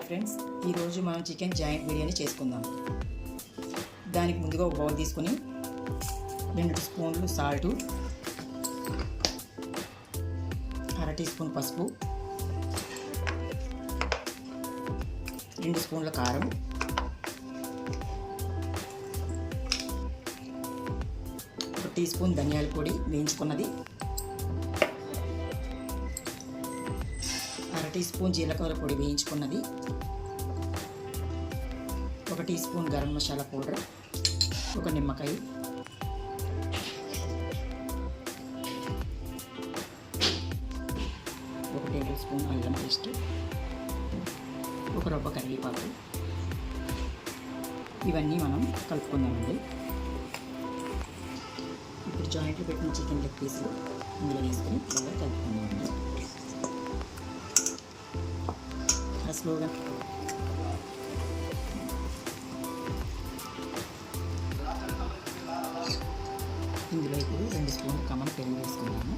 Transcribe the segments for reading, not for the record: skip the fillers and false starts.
Friends, ఈరోజు మనం chicken joint biryani చేసుకుందాం. దానికి ముందుగా ఒక బౌల్ తీసుకొని 2 స్పూన్లు సాల్టు, 1/2 టీ స్పూన్ పసుపు, 2 స్పూన్ల కారం, 1 టీ స్పూన్ ధనియాల పొడి వేయించుకున్నది, 1/2 టీ స్పూన్ జీలకర్ర పొడి వేయించుకున్నది, 1 teaspoon garam masala powder, 1 నిమ్మకాయ, 1 టేబుల్ స్పూన్ అల్లం పేస్ట్, 1 రవ్వ కరివేపాకు. ఇవన్నీ మనం కలుపుకుందామండి. ఇప్పుడు జాయింట్లు పెట్టిన చికెన్ లెగ్ పీసులు ఇందులో వేసుకొని బాగా కలుపుకుందామండి. స్లోగా ఇందులో ఇప్పుడు 2 స్పూన్లు కమ్మని పెరుగు వేసుకున్నాము.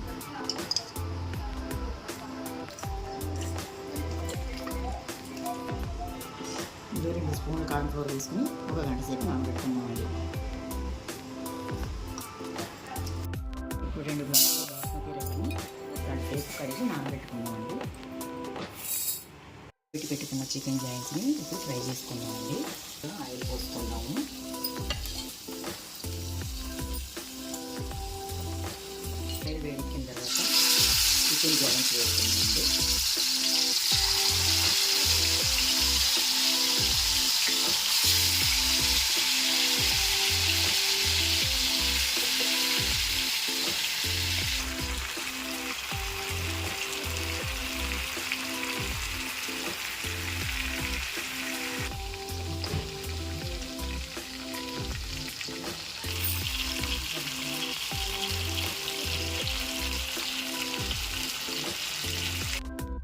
ఇందులో 2 స్పూన్లు కార్న్ ఫ్లోర్ వేసుకుని 1 గంట సేపు నానబెట్టుకున్నామండి. ఇప్పుడు 2 గ్లాసులు బాస్మతి రైస్ని గంట సేపు కడిగి నానబెట్టుకున్నామండి. పెట్టుకున్న చికెన్ జాయింట్స్ని ఇప్పుడు ఫ్రై చేసుకున్నామండి. ఆయిల్ పోసుకున్నాము. ఆయిల్ వేడెక్కిన తర్వాత చికెన్ జాయింట్స్ వేసుకున్నామండి.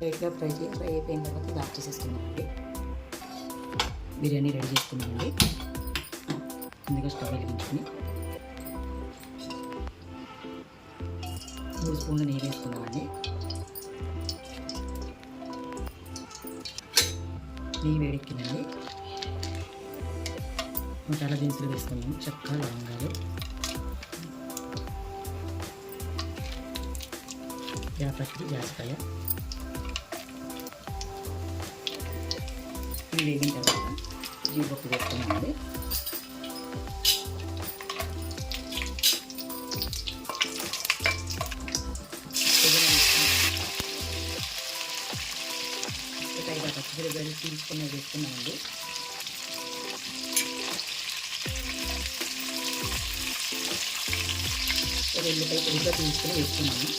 లైట్గా ఫ్రై అయిపోయిన తర్వాత ఇది ఆఫ్ చేసేసుకున్నామండి. బిర్యానీ రెడీ చేసుకున్నామండి. ముందుగా స్టవ్ వెలిగించుకొని 3 స్పూన్లు నెయ్యి వేసుకున్నామండి. నెయ్యి వేడెక్కిందండి. మసాలా దినుసులు వేసుకున్నాము. చెక్క, లవంగాలు, జాపత్రి, జాజికాయ. ఇవి వేగిన తర్వాత జీడిపప్పు వేసుకున్నామండి. పచ్చిమిరపకాయలు తీసుకుని వేసుకున్నామండి. ఉల్లిపాయ పొడిగా తీసుకుని వేసుకున్నాము.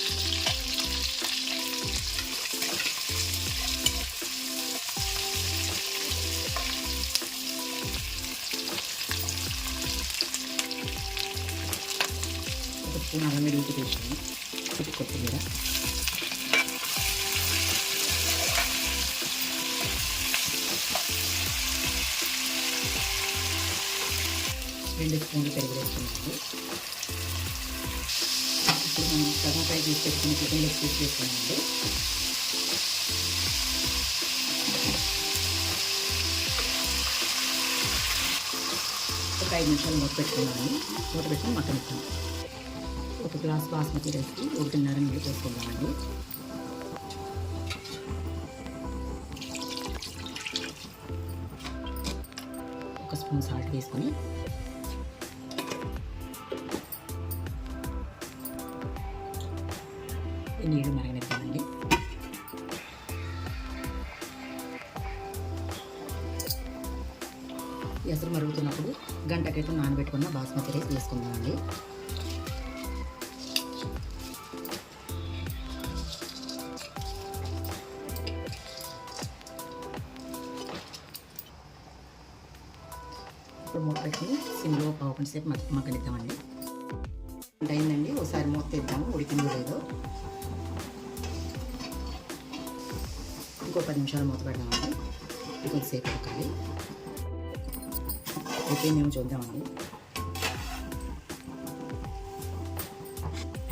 అల్లం వెల్లుల్లి పేస్ట్, కొత్తిమీర, 2 స్పూన్లు పెరుగు వేసుకున్నామండి. ఇప్పుడు మనం సగం ఫ్రై చేసి పెట్టుకుని చికెన్ లెగ్ పీస్ వేసుకున్నామండి. ఒక 5 నిమిషాలు మూత పెట్టుకున్నామని మూత పెట్టుకుని మగ్గనిస్తాం. 1 గ్లాస్ బాస్మతి రైస్కి 1.5 నీళ్ళు పోసుకుందామండి. ఒక స్పూన్ సాల్ట్ వేసుకొని ఈ నీళ్ళు మరగనిద్దామండి. ఎసరు మరుగుతున్నప్పుడు గంట క్రితం నానబెట్టుకున్న బాస్మతి రైస్ వేసుకుందామండి. ఇప్పుడు మూత పెట్టి సిమ్లో 1 గంట సేపు మగ్గనిద్దామండి. అయిందండి. ఒకసారి మూత తెద్దాము, ఉడికిందో లేదో. ఇంకో 10 నిమిషాలు మూత పెడదామండి. కొంతసేపు ఉడకాలి. అయితే మేము చూద్దామండి.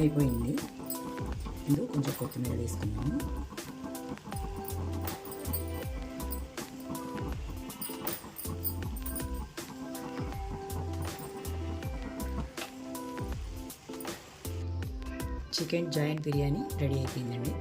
అయిపోయింది. ఇందులో కొంచెం కొత్తిమీర వేసుకున్నాము. చికెన్ జాయింట్ బిర్యానీ రెడీ అయిపోయిందండి.